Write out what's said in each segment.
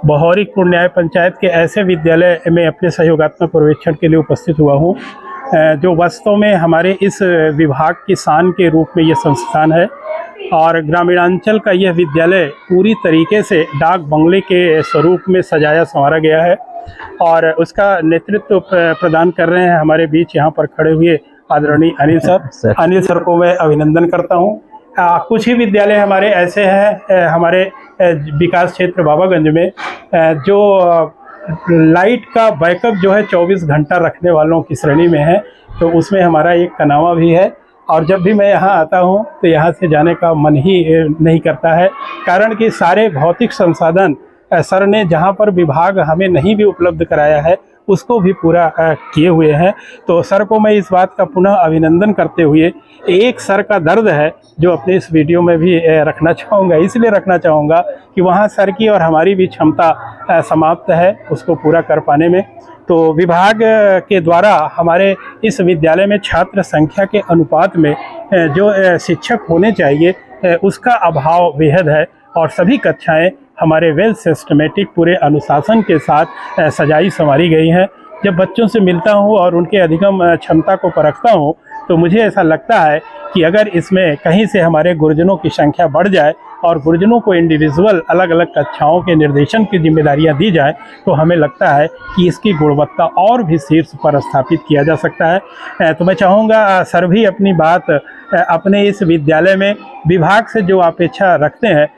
बहोरीपुर न्याय पंचायत के ऐसे विद्यालय में अपने सहयोगात्मक पर्यवेक्षण के लिए उपस्थित हुआ हूँ जो वास्तव में हमारे इस विभाग की शान के रूप में ये संस्थान है। और ग्रामीणांचल का यह विद्यालय पूरी तरीके से डाक बंगले के स्वरूप में सजाया संवारा गया है और उसका नेतृत्व प्रदान कर रहे हैं हमारे बीच यहाँ पर खड़े हुए आदरणीय अनिल सर को मैं अभिनंदन करता हूँ। कुछ ही विद्यालय हमारे ऐसे हैं हमारे विकास क्षेत्र बाबागंज में जो लाइट का बैकअप जो है 24 घंटा रखने वालों की श्रेणी में है, तो उसमें हमारा एक कनावा भी है। और जब भी मैं यहाँ आता हूँ तो यहाँ से जाने का मन ही नहीं करता है, कारण कि सारे भौतिक संसाधन सर ने जहाँ पर विभाग हमें नहीं भी उपलब्ध कराया है उसको भी पूरा किए हुए हैं। तो सर को मैं इस बात का पुनः अभिनंदन करते हुए एक सर का दर्द है जो अपने इस वीडियो में भी रखना चाहूँगा, इसलिए रखना चाहूँगा कि वहाँ सर की और हमारी भी क्षमता समाप्त है उसको पूरा कर पाने में। तो विभाग के द्वारा हमारे इस विद्यालय में छात्र संख्या के अनुपात में जो शिक्षक होने चाहिए उसका अभाव बेहद है और सभी कक्षाएं हमारे वेल सिस्टमेटिक पूरे अनुशासन के साथ सजाई संवारी गई हैं। जब बच्चों से मिलता हूं और उनके अधिगम क्षमता को परखता हूं तो मुझे ऐसा लगता है कि अगर इसमें कहीं से हमारे गुरुजनों की संख्या बढ़ जाए और गुरुजनों को इंडिविजुअल अलग अलग कक्षाओं के निर्देशन की जिम्मेदारियां दी जाए तो हमें लगता है कि इसकी गुणवत्ता और भी शीर्ष पर स्थापित किया जा सकता है। तो मैं चाहूँगा सर भी अपनी बात अपने इस विद्यालय में विभाग से जो अपेक्षा रखते हैं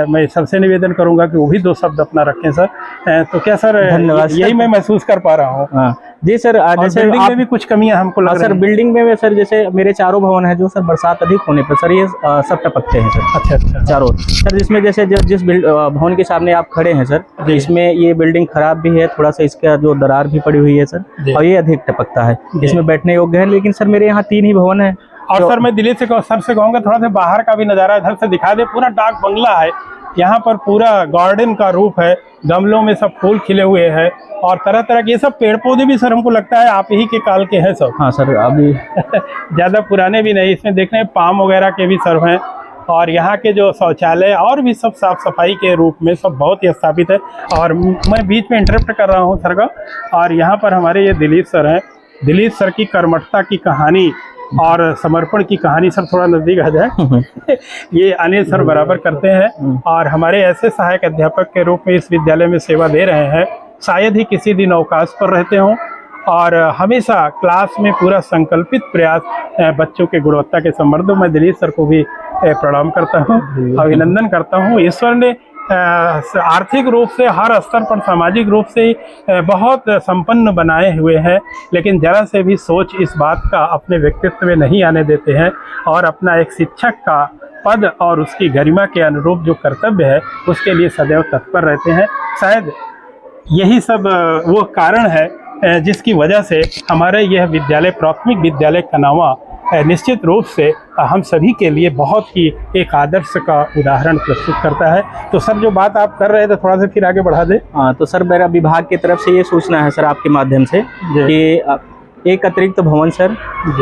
मैं सबसे निवेदन करूंगा कि वो भी 2 शब्द अपना रखें सर। तो क्या सर, धन्यवाद। यही मैं महसूस कर पा रहा हूँ। जी सर, जैसे बिल्डिंग में भी कुछ कमियां हमको लग रही हैं। सर बिल्डिंग में सर जैसे मेरे चारों भवन है जो सर बरसात अधिक होने पर सर ये सब टपकते हैं सर। अच्छा चारों सर, जिसमें जैसे जिस भवन के सामने आप खड़े हैं सर इसमें ये बिल्डिंग खराब भी है, थोड़ा सा इसका जो दरार भी पड़ी हुई है सर और ये अधिक टपकता है, इसमें बैठने योग्य है। लेकिन सर मेरे यहाँ 3 ही भवन है। और सर मैं दिलीप से सर से कहूँगा थोड़ा सा बाहर का भी नज़ारा इधर से दिखा दे। पूरा डाक बंगला है, यहाँ पर पूरा गार्डन का रूप है, गमलों में सब फूल खिले हुए हैं और तरह तरह के ये सब पेड़ पौधे भी सर हमको लगता है आप ही के काल के हैं सब। हाँ सर, अभी ज़्यादा पुराने भी नहीं, इसमें देख रहे हैं पाम वगैरह के भी सर हैं और यहाँ के जो शौचालय और भी सब साफ सफाई के रूप में सब बहुत ही स्थापित है। और मैं बीच में इंटरप्ट कर रहा हूँ सर का, और यहाँ पर हमारे ये दिलीप सर हैं। दिलीप सर की कर्मठता की कहानी और समर्पण की कहानी सर थोड़ा नज़दीक आ जाए ये अनिल सर बराबर करते हैं और हमारे ऐसे सहायक अध्यापक के रूप में इस विद्यालय में सेवा दे रहे हैं। शायद ही किसी दिन अवकाश पर रहते हों और हमेशा क्लास में पूरा संकल्पित प्रयास बच्चों के गुणवत्ता के संवर्धन। मैं दिलीप सर को भी प्रणाम करता हूँ, अभिनंदन करता हूँ। ईश्वर ने आर्थिक रूप से हर स्तर पर सामाजिक रूप से बहुत संपन्न बनाए हुए हैं, लेकिन जरा से भी सोच इस बात का अपने व्यक्तित्व में नहीं आने देते हैं और अपना एक शिक्षक का पद और उसकी गरिमा के अनुरूप जो कर्तव्य है उसके लिए सदैव तत्पर रहते हैं। शायद यही सब वो कारण है जिसकी वजह से हमारे यह विद्यालय प्राथमिक विद्यालय कनावा निश्चित रूप से हम सभी के लिए बहुत ही एक आदर्श का उदाहरण प्रस्तुत करता है। तो सर जो बात आप कर रहे थे थोड़ा सा फिर आगे बढ़ा दें। हाँ, तो सर मेरा विभाग की तरफ से ये सूचना है सर आपके माध्यम से कि एक अतिरिक्त भवन सर,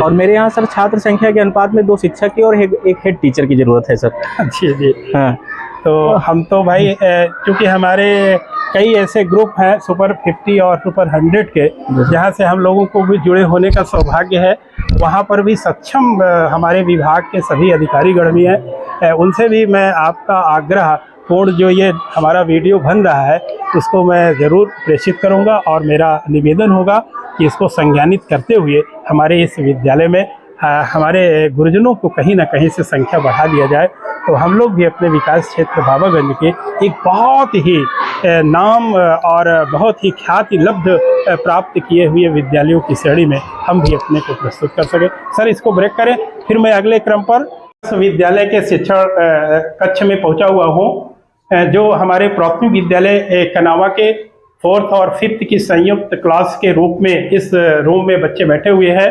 और मेरे यहाँ सर छात्र संख्या के अनुपात में 2 शिक्षक की और एक हेड टीचर की ज़रूरत है सर। जी हाँ, तो हम तो भाई चूँकि हमारे कई ऐसे ग्रुप हैं सुपर 50 और सुपर 100 के जहाँ से हम लोगों को भी जुड़े होने का सौभाग्य है। वहाँ पर भी सक्षम हमारे विभाग के सभी अधिकारीगण भी हैं। उनसे भी मैं आपका आग्रह पूर्ण जो ये हमारा वीडियो बन रहा है उसको मैं ज़रूर प्रेषित करूँगा और मेरा निवेदन होगा कि इसको संज्ञानित करते हुए हमारे इस विद्यालय में हमारे गुरुजनों को कहीं ना कहीं से संख्या बढ़ा दिया जाए। तो हम लोग भी अपने विकास क्षेत्र बाबागंज के एक बहुत ही नाम और बहुत ही ख्याति लब्ध प्राप्त किए हुए विद्यालयों की श्रेणी में हम भी अपने को प्रस्तुत कर सके। सर इसको ब्रेक करें, फिर मैं अगले क्रम पर विद्यालय के शिक्षण कक्ष में पहुंचा हुआ हूं जो हमारे प्राथमिक विद्यालय कनावा के 4th और 5th की संयुक्त क्लास के रूप में इस रूम में बच्चे बैठे हुए हैं।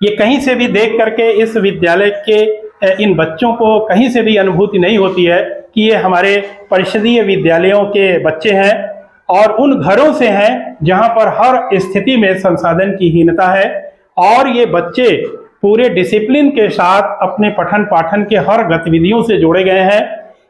ये कहीं से भी देख करके इस विद्यालय के इन बच्चों को कहीं से भी अनुभूति नहीं होती है कि ये हमारे परिषदीय विद्यालयों के बच्चे हैं और उन घरों से हैं जहां पर हर स्थिति में संसाधन की हीनता है और ये बच्चे पूरे डिसिप्लिन के साथ अपने पठन पाठन के हर गतिविधियों से जोड़े गए हैं।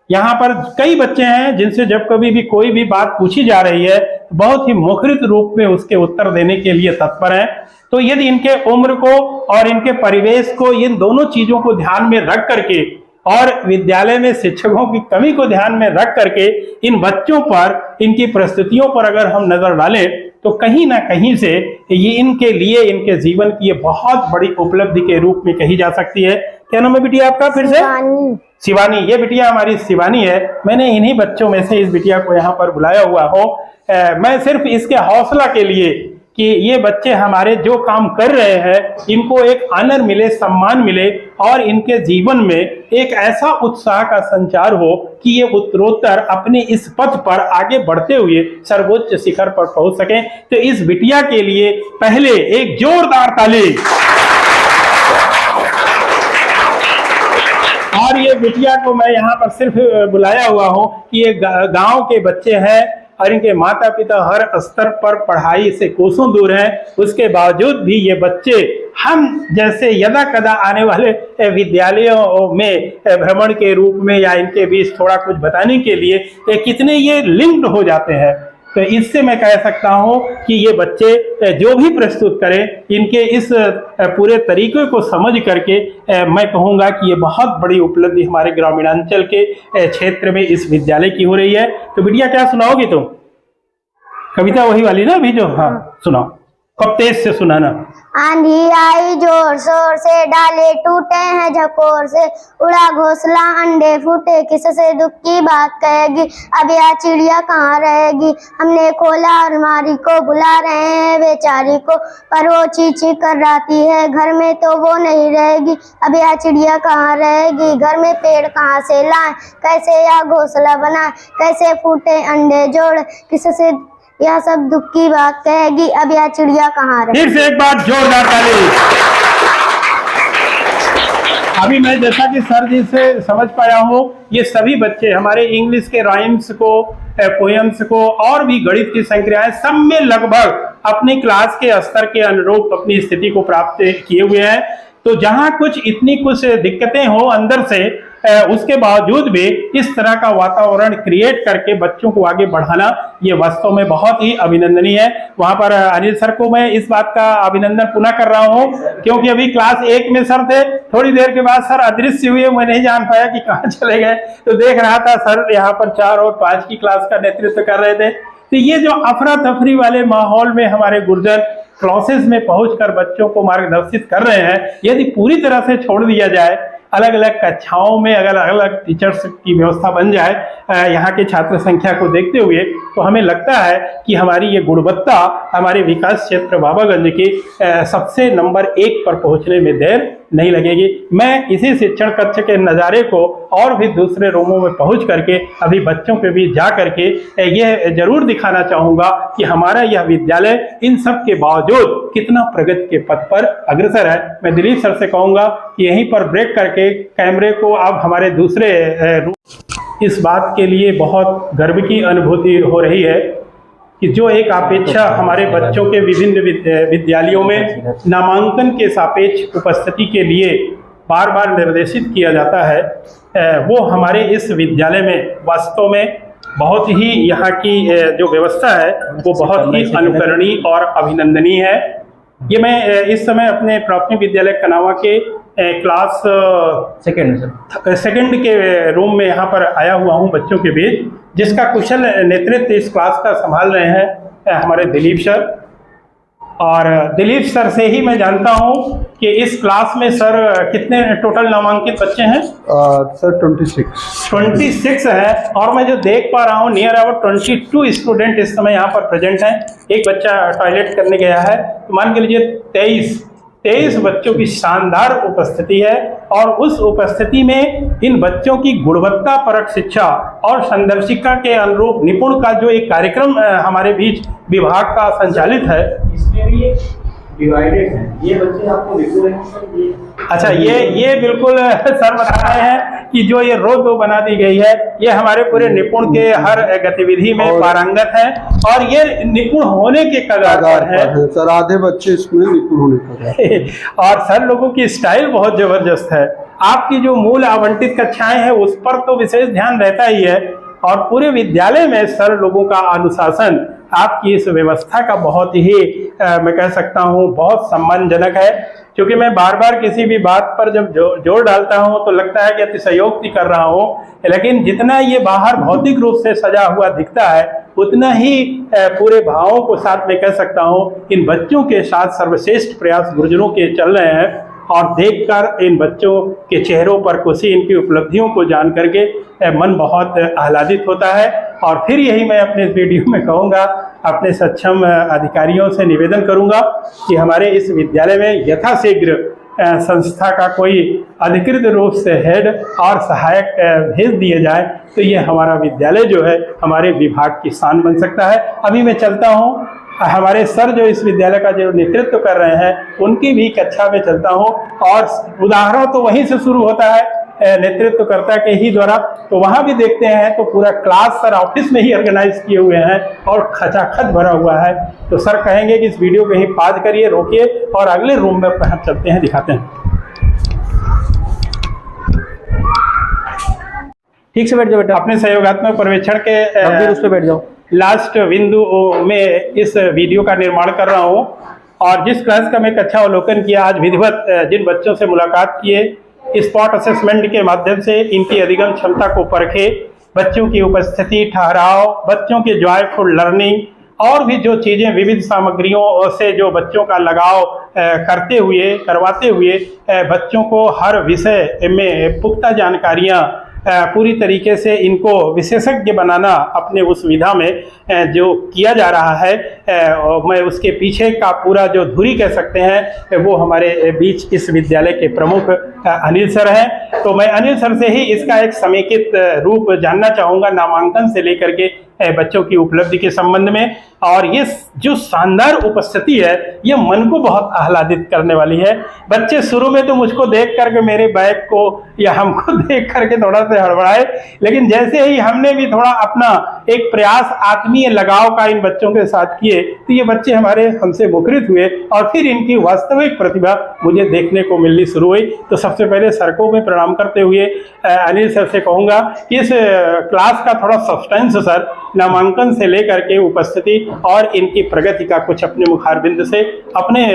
यहाँ पर कई बच्चे हैं जिनसे जब कभी भी कोई भी बात पूछी जा रही है बहुत ही मुखरित रूप में उसके उत्तर देने के लिए तत्पर हैं। तो यदि इनके उम्र को और इनके परिवेश को, इन दोनों चीजों को ध्यान में रख करके और विद्यालय में शिक्षकों की कमी को ध्यान में रख करके इन बच्चों पर, इनकी परिस्थितियों पर अगर हम नजर डालें तो कहीं ना कहीं से ये इनके लिए, इनके जीवन की ये बहुत बड़ी उपलब्धि के रूप में कही जा सकती है। क्या नाम है बिटिया आपका फिर से? शिवानी। ये बिटिया हमारी शिवानी है। मैंने इन्हीं बच्चों में से इस बिटिया को यहाँ पर बुलाया हुआ हूँ। मैं सिर्फ इसके हौसला के लिए कि ये बच्चे हमारे जो काम कर रहे हैं इनको एक ऑनर मिले, सम्मान मिले और इनके जीवन में एक ऐसा उत्साह का संचार हो कि ये उत्तरोत्तर अपने इस पथ पर आगे बढ़ते हुए सर्वोच्च शिखर पर पहुंच सकें। तो इस बिटिया के लिए पहले एक जोरदार ताली। और ये बिटिया को मैं यहाँ पर सिर्फ बुलाया हुआ हूँ कि ये गांव के बच्चे हैं और इनके माता पिता हर स्तर पर पढ़ाई से कोसों दूर हैं। उसके बावजूद भी ये बच्चे हम जैसे यदा कदा आने वाले विद्यालयों में भ्रमण के रूप में या इनके बीच थोड़ा कुछ बताने के लिए कितने ये लिंक्ड हो जाते हैं। तो इससे मैं कह सकता हूं कि ये बच्चे जो भी प्रस्तुत करें, इनके इस पूरे तरीके को समझ करके मैं कहूँगा कि ये बहुत बड़ी उपलब्धि हमारे ग्रामीणांचल के क्षेत्र में इस विद्यालय की हो रही है। तो बिटिया क्या सुनाओगी तुम? कविता वही वाली ना अभी जो? हाँ सुनाओ, कब तेज से सुनाना। आंधी आई जोर शोर से, डाले टूटे हैं झकोर से, उड़ा घोंसला अंडे फूटे, किससे दुख की बात कहेगी, अब यह चिड़िया कहाँ रहेगी। हमने खोला अलमारी को, बुला रहे हैं बेचारी को, पर वो चींची कर राती है, घर में तो वो नहीं रहेगी। अब यह चिड़िया कहाँ रहेगी, घर में पेड़ कहाँ से लाए, कैसे यह घोंसला बनाए, कैसे फूटे अंडे जोड़, किससे यह सब दुख की बात कहेगी, अब यह चिड़िया कहाँ रहे। फिर से एक बार जोरदार ताली। अभी मैं जैसा कि सर जी से समझ पाया हूँ, ये सभी बच्चे हमारे इंग्लिश के राइम्स को, पोएम्स को और भी गणित की संक्रियाएं सब में लगभग अपनी क्लास के स्तर के अनुरूप अपनी स्थिति को प्राप्त किए हुए हैं। तो जहाँ कुछ इतनी कुछ दिक्कतें हो अंदर से, उसके बावजूद भी इस तरह का वातावरण क्रिएट करके बच्चों को आगे बढ़ाना ये वास्तव में बहुत ही अभिनंदनीय है। वहां पर अनिल सर को मैं इस बात का अभिनंदन पुनः कर रहा हूं, क्योंकि अभी क्लास 1 में सर थे, थोड़ी देर के बाद सर अदृश्य हुए, मैं नहीं जान पाया कि कहाँ चले गए। तो देख रहा था सर यहाँ पर 4 और 5 की क्लास का नेतृत्व कर रहे थे। तो ये जो अफरा तफरी वाले माहौल में हमारे गुर्जर क्लासेस में पहुंचकर बच्चों को मार्गदर्शित कर रहे हैं, यदि पूरी तरह से छोड़ दिया जाए, अलग अलग कक्षाओं में अलग अलग टीचर्स की व्यवस्था बन जाए यहाँ के छात्र संख्या को देखते हुए, तो हमें लगता है कि हमारी ये गुणवत्ता हमारे विकास क्षेत्र बाबागंज की सबसे नंबर 1 पर पहुँचने में देर नहीं लगेगी। मैं इसी शिक्षण कक्ष के नज़ारे को और भी दूसरे रूमों में पहुँच करके अभी बच्चों के बीच जा करके ये जरूर दिखाना चाहूँगा कि हमारा यह विद्यालय इन सब के बावजूद कितना प्रगति के पथ पर अग्रसर है। मैं दिलीप सर से कहूँगा कि यहीं पर ब्रेक करके कैमरे को अब हमारे दूसरे इस बात के लिए बहुत गर्व की अनुभूति हो रही है कि जो एक अपेक्षा हमारे बच्चों के विभिन्न विद्यालयों में नामांकन के सापेक्ष उपस्थिति के लिए बार बार निर्देशित किया जाता है, वो हमारे इस विद्यालय में वास्तव में बहुत ही यहाँ की जो व्यवस्था है वो बहुत ही अनुकरणीय और अभिनंदनीय है। ये मैं इस समय अपने प्राथमिक विद्यालय कनावा के क्लास सेकंड के रूम में यहाँ पर आया हुआ हूँ बच्चों के बीच, जिसका कुशल नेतृत्व इस क्लास का संभाल रहे हैं हमारे दिलीप सर। और दिलीप सर से ही मैं जानता हूँ कि इस क्लास में सर कितने टोटल नामांकित बच्चे हैं? सर 26 है। और मैं जो देख पा रहा हूँ नियर अबाउट 22 स्टूडेंट इस समय यहाँ पर प्रेजेंट हैं। एक बच्चा टॉयलेट करने गया है, तो मान के लीजिए 23 बच्चों की शानदार उपस्थिति है। और उस उपस्थिति में इन बच्चों की गुणवत्ता परक शिक्षा और संदर्शिका के अनुरूप निपुण का जो एक कार्यक्रम हमारे बीच विभाग का संचालित है, इसमें भी डिवाइडेड है। ये बच्चे आपको दिख रहे हैं। अच्छा, ये बिल्कुल सर बता रहे हैं कि जो ये रो बना दी गई है, ये हमारे पूरे निपुण के हर गतिविधि में पारंगत है और ये निपुण होने के कगार पर है। सर आधे बच्चे इसमें निपुण होने के कगार। और सर लोगों की स्टाइल बहुत जबरदस्त है। आपकी जो मूल आवंटित कक्षाएं हैं उस पर तो विशेष ध्यान रहता ही है, और पूरे विद्यालय में सर लोगों का अनुशासन आपकी इस व्यवस्था का बहुत ही मैं कह सकता हूँ बहुत सम्मानजनक है। क्योंकि मैं बार बार किसी भी बात पर जब जोर डालता हूँ तो लगता है कि अतिशयोक्ति कर रहा हूँ, लेकिन जितना ये बाहर भौतिक रूप से सजा हुआ दिखता है उतना ही पूरे भावों को साथ में कह सकता हूँ इन बच्चों के साथ सर्वश्रेष्ठ प्रयास गुरुजनों के चल रहे हैं। और देखकर इन बच्चों के चेहरों पर खुशी, इनकी उपलब्धियों को जान करके मन बहुत आह्लादित होता है। और फिर यही मैं अपने इस वीडियो में कहूँगा, अपने सक्षम अधिकारियों से निवेदन करूँगा कि हमारे इस विद्यालय में यथाशीघ्र संस्था का कोई अधिकृत रूप से हेड और सहायक भेज दिए जाए, तो ये हमारा विद्यालय जो है हमारे विभाग की शान बन सकता है। अभी मैं चलता हूँ, हमारे सर जो इस विद्यालय का जो नेतृत्व कर रहे हैं उनकी भी कक्षा में चलता हूँ, और उदाहरण तो वहीं से शुरू होता है नेतृत्वकर्ता के ही द्वारा। तो वहाँ भी देखते हैं तो पूरा क्लास सर ऑफिस में ही ऑर्गेनाइज किए हुए हैं और खचाखच भरा हुआ है। तो सर कहेंगे कि इस वीडियो को ही पॉज करिए, रोकिए और अगले रूम में हम चलते हैं, दिखाते हैं। ठीक से बैठ जाओ बेटा, अपने सहयोगात्मक पर्यवेक्षण के उस पर बैठ जाओ। लास्ट बिंदु में इस वीडियो का निर्माण कर रहा हूँ, और जिस क्लास का मैं कक्षा अवलोकन किया, आज विधिवत जिन बच्चों से मुलाकात किए, स्पॉट असेसमेंट के माध्यम से इनकी अधिगम क्षमता को परखे, बच्चों की उपस्थिति, ठहराव, बच्चों की जॉयफुल लर्निंग और भी जो चीज़ें विविध सामग्रियों से जो बच्चों का लगाव करवाते हुए बच्चों को हर विषय में पुख्ता जानकारियाँ पूरी तरीके से इनको विशेषज्ञ बनाना अपने उस विधा में जो किया जा रहा है, मैं उसके पीछे का पूरा जो धुरी कह सकते हैं वो हमारे बीच इस विद्यालय के प्रमुख अनिल सर हैं। तो मैं अनिल सर से ही इसका एक समेकित रूप जानना चाहूँगा, नामांकन से लेकर के बच्चों की उपलब्धि के संबंध में। और ये जो शानदार उपस्थिति है ये मन को बहुत आह्लादित करने वाली है। बच्चे शुरू में तो मुझको देख करके, मेरे बैग को या हमको देख करके थोड़ा सा हड़बड़ाए, लेकिन जैसे ही हमने भी थोड़ा अपना एक प्रयास आत्मीय लगाव का इन बच्चों के साथ किए तो ये बच्चे हमारे हमसे मुखरित हुए और फिर इनकी वास्तविक प्रतिभा मुझे देखने को मिलनी शुरू हुई। तो सबसे पहले सर को मैं प्रणाम करते हुए अनिल सर से कहूँगा कि इस क्लास का थोड़ा सब्सटेंस सर नामांकन से लेकर के उपस्थिति और इनकी प्रगति का कुछ अपने मुखारबिंद से अपने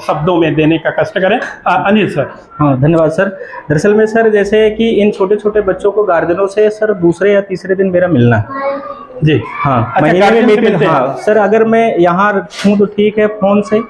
शब्दों में देने का कष्ट करें। अनिल सर। हाँ, धन्यवाद सर। दरअसल में सर जैसे कि इन छोटे छोटे बच्चों को गार्जियनों से सर दूसरे या तीसरे दिन मेरा मिलना है जी। हाँ, अच्छा, महीने में मीटिंग। हाँ सर, अगर मैं यहाँ हूँ तो ठीक है, फोन से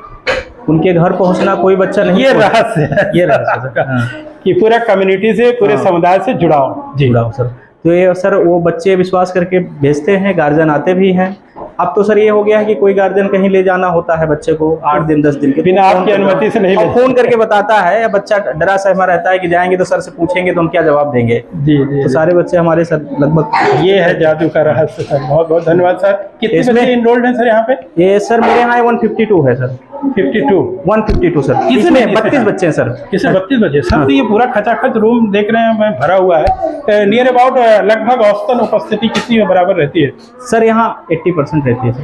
उनके घर पहुँचना कोई बच्चा नहीं, ये रहस्य है, ये रहस्य सर। हाँ। कि पूरा कम्युनिटी से, पूरे समुदाय से जुड़ाव जी। जुड़ाव सर। तो ये सर वो बच्चे विश्वास करके भेजते हैं, गार्जियन आते भी हैं। अब तो सर ये हो गया है कि कोई गार्जियन कहीं ले जाना होता है बच्चे को 8 दिन 10 दिन के, बिना आपकी अनुमति से नहीं, फोन करके बताता है, या बच्चा डरा सहमा रहता है कि जाएंगे तो सर से पूछेंगे तो हम क्या जवाब देंगे। जी जी। तो सारे बच्चे हमारे सर लगभग, ये है जादू का रहस्य सर। बहुत बहुत धन्यवाद सर। कितने बच्चे इनरोल्ड हैं सर यहाँ पे? ये सर मेरे यहाँ 152 है सर। 152 सर। इसमें 32 बच्चे हैं सर। इसमें 32 बच्चे सर। तो ये पूरा खचाखच रूम देख रहे हैं मैं भरा हुआ है। नियर अबाउट लगभग औसतन उपस्थिति कितनी बराबर रहती है सर? यहाँ 80% रहती है सर।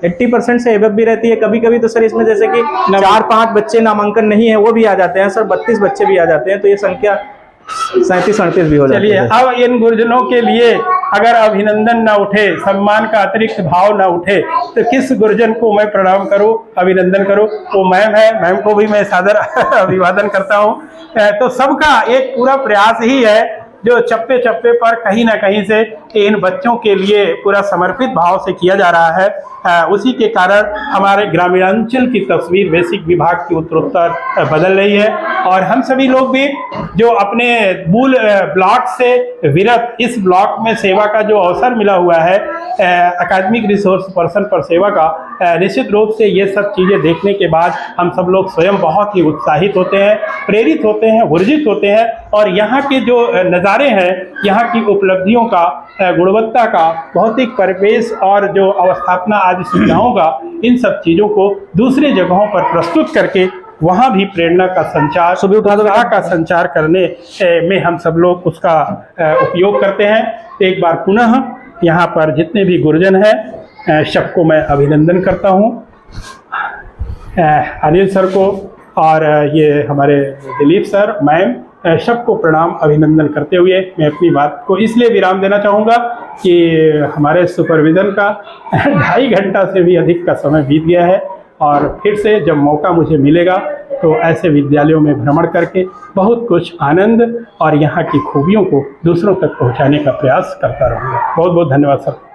80% से एबव भी रहती है। कभी कभी तो सर इसमें जैसे कि 4-5 बच्चे नामांकन नहीं है वो भी आ जाते हैं सर, 32 बच्चे भी आ जाते हैं, तो ये संख्या 37-38 भी हो जाती है। चलिए, अब इन गुरुजनों के लिए अगर अभिनंदन ना उठे, सम्मान का अतिरिक्त भाव ना उठे, तो किस गुरुजन को मैं प्रणाम करूं, अभिनंदन करूं? वो मैम है, मैम को भी मैं सादर अभिवादन करता हूं। तो सबका एक पूरा प्रयास ही है जो चप्पे चप्पे पर कहीं ना कहीं से इन बच्चों के लिए पूरा समर्पित भाव से किया जा रहा है। उसी के कारण हमारे ग्रामीणांचल की तस्वीर बेसिक विभाग की उत्तरोत्तर बदल रही है, और हम सभी लोग भी जो अपने मूल ब्लॉक से विरत इस ब्लॉक में सेवा का जो अवसर मिला हुआ है, एकेडमिक रिसोर्स पर्सन पर सेवा का, निश्चित रूप से ये सब चीज़ें देखने के बाद हम सब लोग स्वयं बहुत ही उत्साहित होते हैं, प्रेरित होते हैं, ऊर्जित होते हैं। और यहाँ के जो नज़ारे हैं, यहाँ की उपलब्धियों का, गुणवत्ता का, भौतिक परिवेश और जो अवस्थापना आदि सुविधाओं का, इन सब चीज़ों को दूसरे जगहों पर प्रस्तुत करके वहाँ भी प्रेरणा का संचार, उत्साह का संचार करने में हम सब लोग उसका उपयोग करते हैं। एक बार पुनः यहाँ पर जितने भी गुरुजन हैं सबको मैं अभिनंदन करता हूँ, अनिल सर को, और ये हमारे दिलीप सर, मैम सबको प्रणाम अभिनंदन करते हुए मैं अपनी बात को इसलिए विराम देना चाहूँगा कि हमारे सुपरविज़न का 2.5 घंटा से भी अधिक का समय बीत गया है और फिर से जब मौका मुझे मिलेगा तो ऐसे विद्यालयों में भ्रमण करके बहुत कुछ आनंद और यहाँ की खूबियों को दूसरों तक पहुँचाने का प्रयास करता रहूँगा। बहुत बहुत धन्यवाद सर।